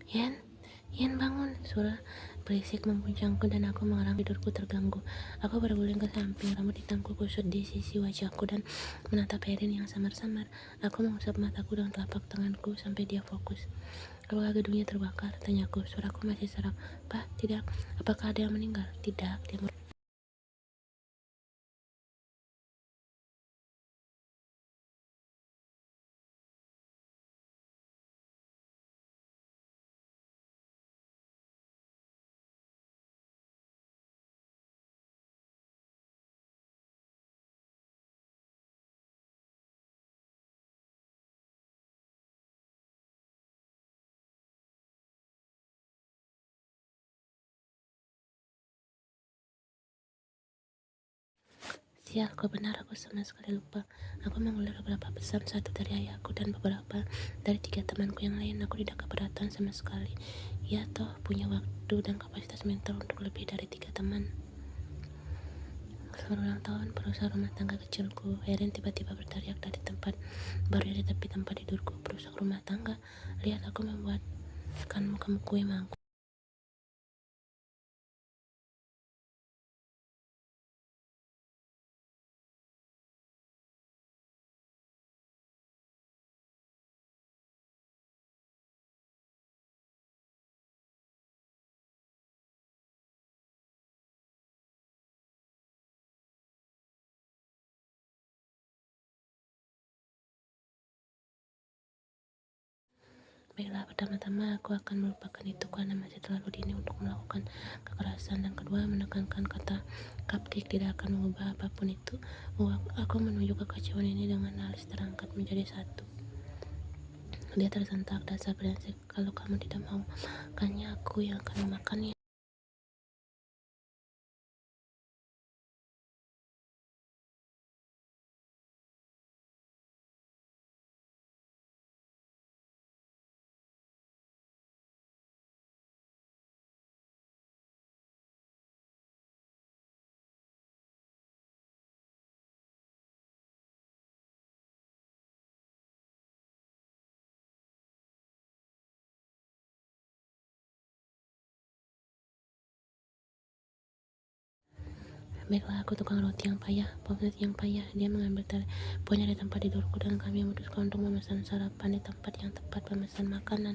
Yen, Yen bangun, suara berisik mempuncangku dan aku mengerang tidurku terganggu. Aku berguling ke samping, rambut hitamku kusut di sisi wajahku dan menatap Erin yang samar-samar. Aku mengusap mataku dengan telapak tanganku sampai dia fokus. Apakah gedungnya terbakar? Tanyaku, suaraku masih serak. Pak, tidak. Apakah ada yang meninggal? Tidak, dia. Sial, kau benar, aku sama sekali lupa. Aku mengulir beberapa pesan, satu dari ayahku dan beberapa dari 3 temanku yang lain. Aku tidak keberatan sama sekali. Ia toh punya waktu dan kapasitas mental untuk lebih dari 3 teman. Selamat ulang tahun, perusahaan rumah tangga kecilku. Erin tiba-tiba berteriak dari tempat baru di tepi tempat tidurku. Perusahaan rumah tangga? Lihat, aku membuatkanmu kamu kue mangkuk. Baiklah, pertama-tama aku akan melupakan itu karena masih terlalu dini untuk melakukan kekerasan, dan kedua, menekankan kata cupcake tidak akan mengubah apapun itu. Aku menuju kekacauan ini dengan alis terangkat menjadi satu. Dia tersentak, dasar brengsek. Kalau kamu tidak mau makannya, aku yang akan memakannya. Baiklah, aku tukang roti yang payah, pembuat yang payah. Dia mengambil teleponnya di tempat tidurku dan kami memutuskan untuk memesan sarapan di tempat yang tepat memesan makanan.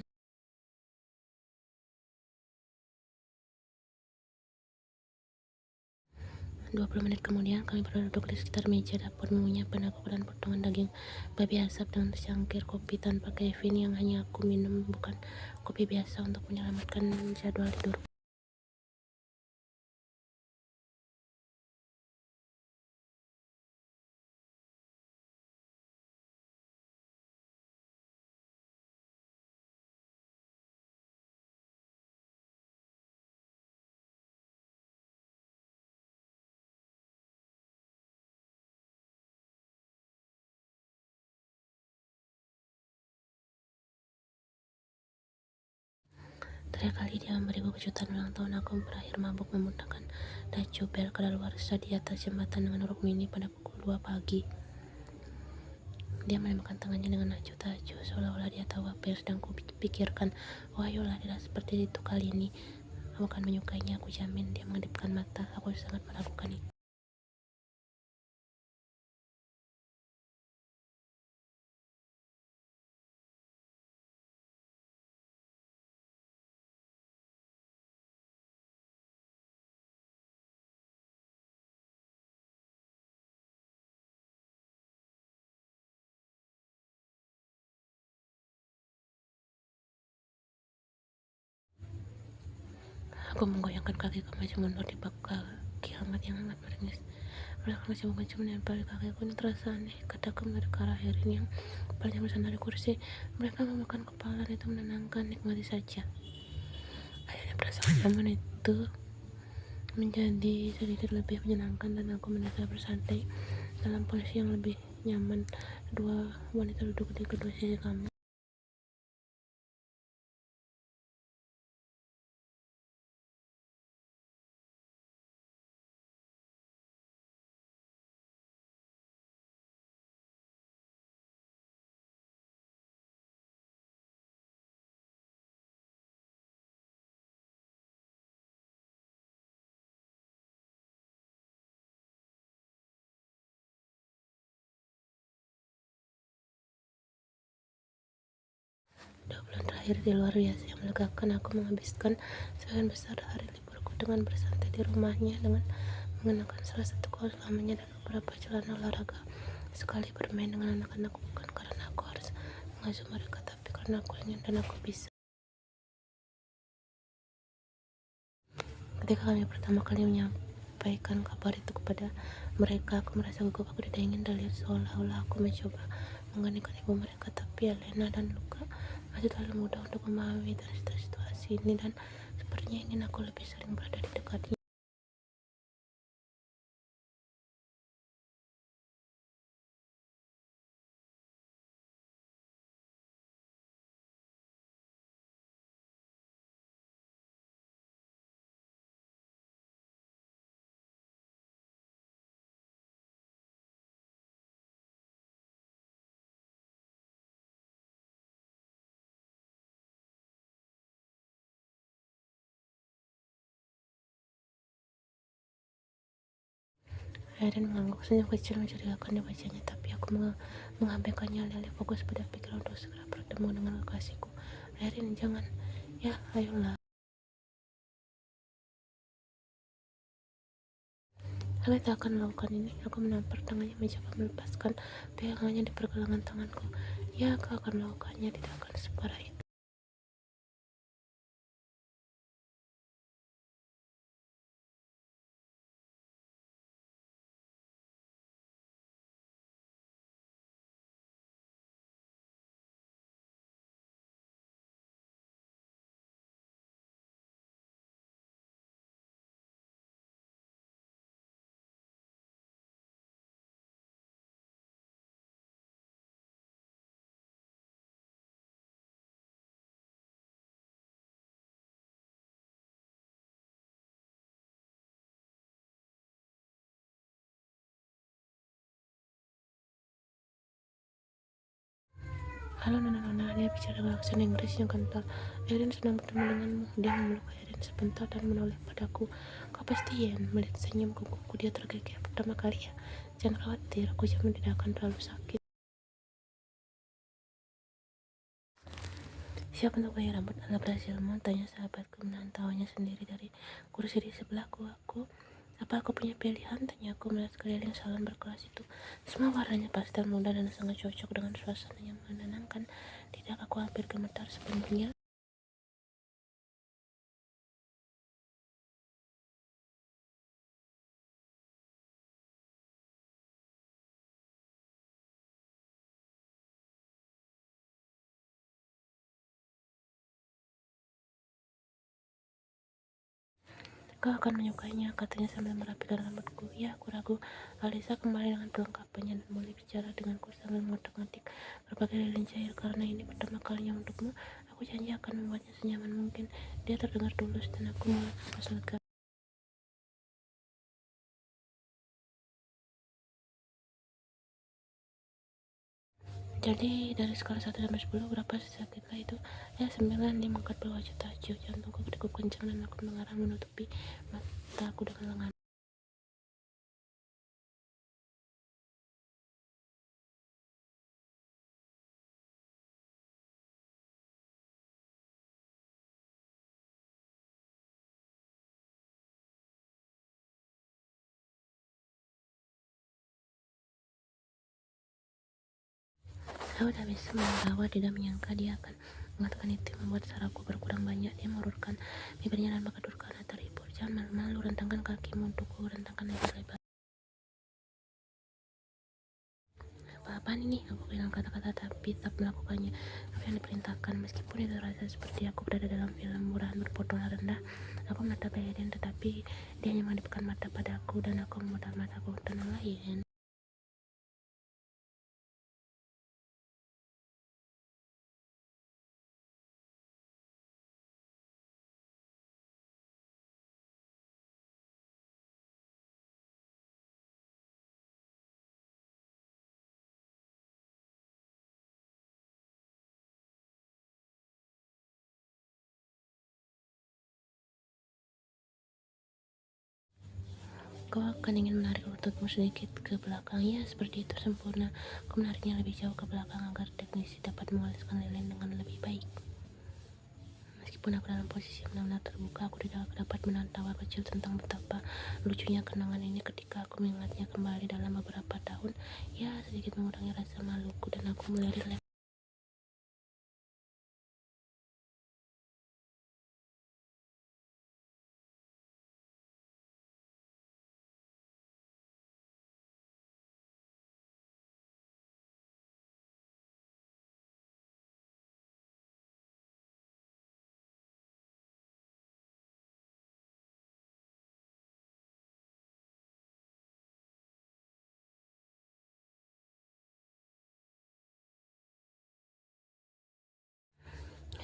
20 menit kemudian, kami berduduk di sekitar meja dapur mengunyah penampakan potongan daging babi asap dengan secangkir kopi tanpa kafein yang hanya aku minum, bukan kopi biasa, untuk menyelamatkan jadwal tidur. Terakhir kali dia memberiku kejutan ulang tahun, aku berakhir mabuk menggunakan Dutch Bell kadaluarsa di atas jembatan dengan rok mini pada pukul 2 pagi. Dia menembakkan tangannya dengan acuh-tak-acuh, seolah-olah dia tahu apa yang sedang kupikirkan. Oh, ayolah, tidak seperti itu kali ini. Kamu akan menyukainya, aku jamin. Dia mengedipkan mata. Aku sangat meragukan itu. Aku menggoyangkan kakiku maju mundur di bak kaki hangat yang hangat meringis. Belakang si mengencum menempel di kakiku. Ini terasa aneh, kataku menghadap ke arah Erin yang panjang bersandar di kursi. Mereka memakan kepala, itu menenangkan, nikmati saja. Akhirnya perasaan nyaman itu menjadi sedikit lebih menyenangkan dan aku merasa bersantai dalam posisi yang lebih nyaman. Dua wanita duduk di kedua sisi kami. berakhir di luar biasa yang melegakan. Aku menghabiskan sebagian besar hari liburku dengan bersantai di rumahnya, dengan mengenakan salah satu kaos lamanya dan beberapa celana olahraga. Sekali bermain dengan anak-anak bukan karena aku harus mengasuh mereka, tapi karena aku ingin dan aku bisa. Ketika kami pertama kali menyampaikan kabar itu kepada mereka, aku merasa gugup. Aku tidak ingin terlihat seolah-olah aku mencoba menggantikan ibu mereka, tapi Elena dan Luka masih terlalu muda untuk memahami dan situasi ini, dan sepertinya ingin aku lebih sering berada di dekatnya. Aiden mengangguk, senyum kecil mencurigakan di wajahnya, tapi aku mengabaikannya, alih-alih fokus pada pikiran untuk segera bertemu dengan kekasihku. Aiden, jangan. Ya, ayolah. Aku tak akan melakukan ini. Aku menampar tangannya, mencoba melepaskan pegangannya di pergelangan tanganku. Ya, aku akan melakukannya, tidak akan separah itu. Halo Nona, dia bicara dengan aksen Inggris yang kental. Aiden sedang bertemu denganmu. Dia memeluk Aiden sebentar dan menoleh padaku. Kau pasti Ian. Melihat senyum kukuku, dia tergigit. Pertama kali ya. Jangan khawatir, aku jamin tidak akan terlalu sakit. Siap untuk gaya rambut ala Brasilmu? Tanya sahabatku menahan tawanya sendiri dari kursi di sebelahku. Apa aku punya pilihan? Tanyaku melihat sekeliling salon berkelas itu. Semua warnanya pastel muda dan sangat cocok dengan suasana yang menenangkan. Tidak, aku hampir gemetar sebelumnya. Kau akan menyukainya, katanya sambil merapikan rambutku. Ya, aku ragu. Alisa kembali dengan perlengkapannya dan mulai bicara denganku sambil mengotak-ngatik berbagai lilin cair. Karena ini pertama kalinya untukmu, aku janji akan membuatnya senyaman mungkin. Dia terdengar tulus dan aku mulai nafas lega. Jadi dari skala 1 sampai 10, berapa sesakitkah itu? Ya, 9. Dia mengangkat berwajah takjub. Jantungku berdegup kencang dan aku mengarah menutupi mataku dengan lengan. Aku tak bisa bahwa tidak menyangka dia akan mengatakan itu. Membuat sarafku berkurang banyak. Dia mengurutkan bibirnya dan berkedut karena terhibur. Jangan malu-malu, rentangkan kakimu untukku, rentangkan lebar-lebar. Apa-apaan ini? Aku bilang kata-kata tapi tak melakukannya. Apa yang diperintahkan, meskipun itu terasa seperti aku berada dalam film murahan berpotong rendah. Aku menatap Aiden, tetapi dia hanya mengadipkan mata padaku dan aku memutar mataku ke tanah lain. Kau akan ingin menarik lututmu sedikit ke belakang. Ya, seperti itu, sempurna. Kau menariknya lebih jauh ke belakang agar teknisi dapat mengoleskan lilin dengan lebih baik. Meskipun aku dalam posisi yang benar-benar terbuka, aku tidak dapat menahan tawa kecil tentang betapa lucunya kenangan ini ketika aku mengingatnya kembali dalam beberapa tahun. Ya, sedikit mengurangi rasa maluku dan aku mulai rileks.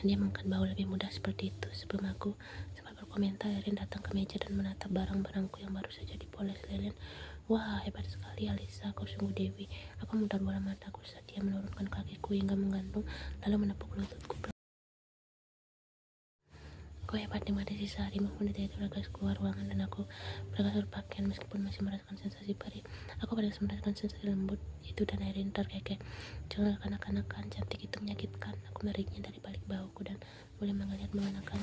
Dia mengangkat bahu lebih mudah seperti itu. Sebelum aku sempat berkomentar, Erin datang ke meja dan menatap barang-barangku yang baru saja dipoles lilin. Wah, hebat sekali Alisa, kau sungguh dewi. Aku memutar bola mataku saat dia menurunkan kakiku hingga menggantung, lalu menepuk lututku. Kau hebat, nikmati sisa 5 menit itu bergegas keluar ruangan dan aku bergegas berpakaian meskipun masih merasakan sensasi perih. Aku pada merasakan sensasi lembut itu dan Erin terkekeh. Jangan kanak-kanakan, cantik itu menyakitkan. Aku menariknya dari balik bahuku dan mulai melihat mengenakan.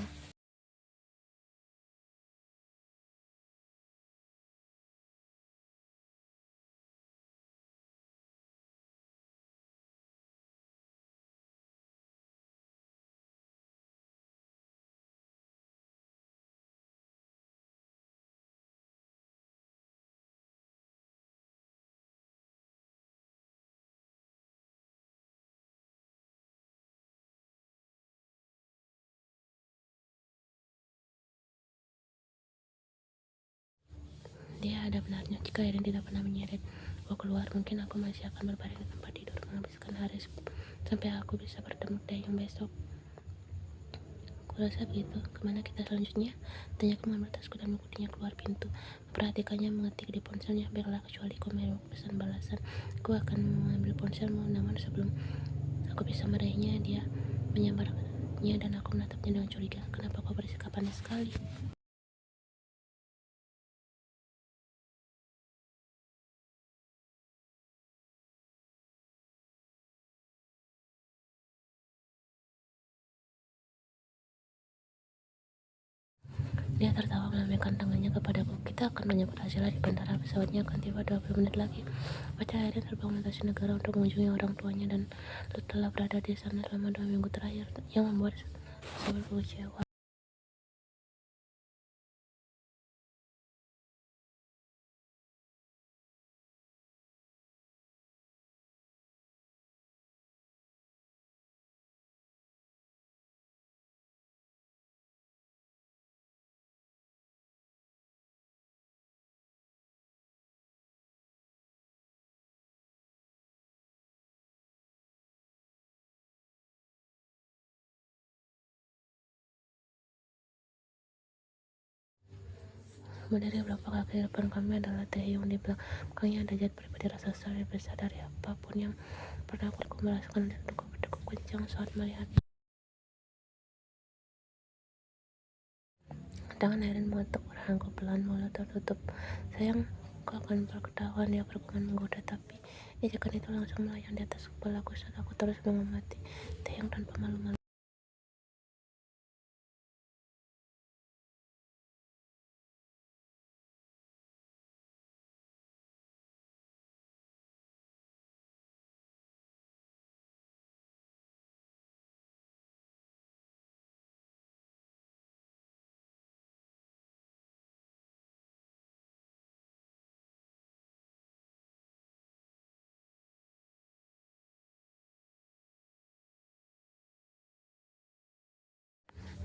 Dia ada benarnya jika Erin tidak pernah menyeret aku keluar. Mungkin aku masih akan berbaring di tempat tidur menghabiskan hari sampai aku bisa bertemu Dayung besok. Kurasa begitu. Kemana kita selanjutnya? Tanyaku mengambil tasku dan mengikutinya keluar pintu. Memperhatikannya mengetik di ponselnya. Baiklah, kecuali kau mengirim pesan balasan, aku akan mengambil ponselmu. Namun sebelum aku bisa meraihnya, dia menyambarkannya dan aku menatapnya dengan curiga. Kenapa kau bersikap aneh sekali? Dia tertawa melambaikan tangannya kepadaku. Kita akan menyambut hasilnya di bandara. Pesawatnya akan tiba 20 menit lagi. Pacar Erin terbang melintasi negara untuk mengunjungi orang tuanya dan telah berada di sana selama 2 minggu terakhir, yang membuat saya berkecewa. Berdiri beberapa kaki di depan kami adalah Taehyung. Di belakangnya ada Jad pribadi. Rasa sedih besar dari apapun yang pernah aku merasakan dan aku berdegup kencang saat melihat. Tangan Erin mengetuk perangku pelan, mulut tertutup. Sayang, kau akan berketahuan, dia bergumam menggoda, tapi ejekan itu langsung melayang di atas kepalaku saat aku terus mengamati Taehyung tanpa malu-malu.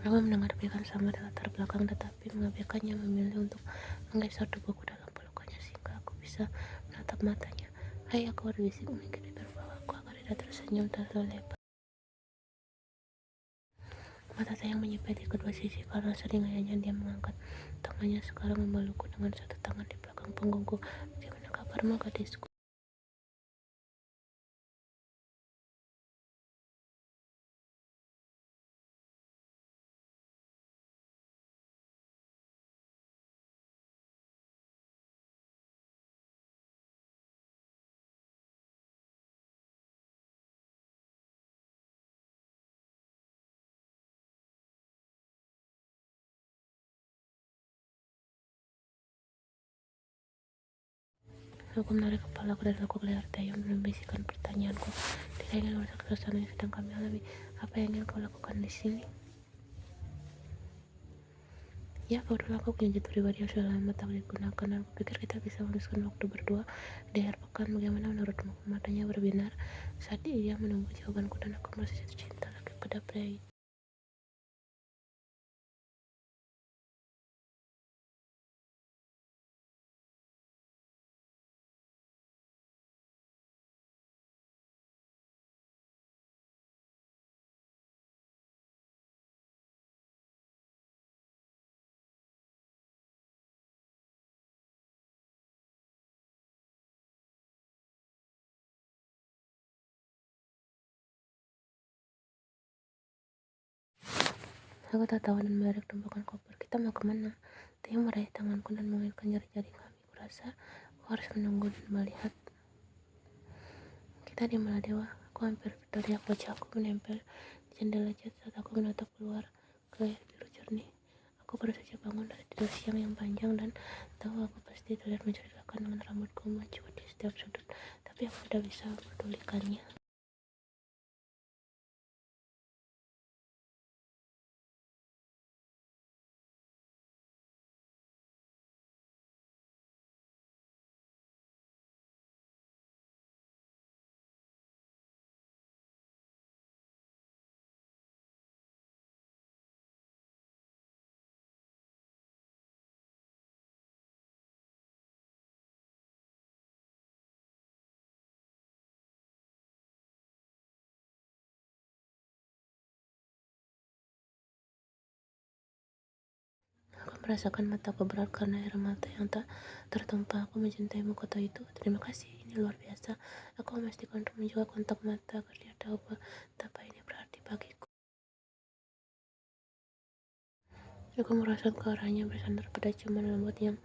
Rama mendengar bisikan sama di latar belakang, tetapi mengabaikannya, memilih untuk menggeser tubuhku dalam pelukannya sehingga aku bisa menatap matanya. Hai, aku berbisik mengikat bibir bawahku agar tidak tersenyum terlalu lebar. Mata saya menyipit di kedua sisi karena sering ayahnya dia mengangkat tangannya sekarang memelukku dengan satu tangan di belakang punggungku. Bagaimana kabarmu, gadisku? Aku menarik kepalaku dari lekuk leher Taeyong dan membisikkan pertanyaanku. Tidak ingin merusak suasana yang sedang kami alami. Apa yang ingin kau lakukan di sini? Ya, kebetulan aku punya jet pribadi yang sudah lama tak digunakan dan aku pikir kita bisa menghabiskan waktu berdua di akhir pekan. Bagaimana menurutmu? Matanya berbinar saat dia menunggu jawabanku dan aku merasa jatuh cinta lagi pada pria itu. Aku tertawa dan menarik tumpukan koper. Kita mau kemana? Dia meraih tanganku dan mengaitkan jari-jari kami. Kurasa aku harus menunggu dan melihat. Kita di Maladewa. Aku hampir berteriak, wajahku menempel di jendela jet saat aku menatap keluar ke air biru jernih. Aku baru saja bangun dari tidur siang yang panjang dan tahu aku pasti terlihat mencurigakan dengan rambutku mencuat di setiap sudut, tapi aku tidak bisa mempedulikannya. Aku merasakan mataku berat karena air mata yang tak tertumpah. Aku mencintaimu kota itu. Terima kasih, ini luar biasa. Aku memastikan untuk menjaga kontak mata agar dia tahu betapa ini berarti bagiku. Aku merosot ke arahnya bersandar pada ciuman lembut yang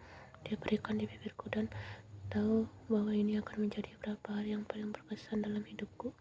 dia berikan di bibirku dan tahu bahwa ini akan menjadi beberapa hari yang paling berkesan dalam hidupku.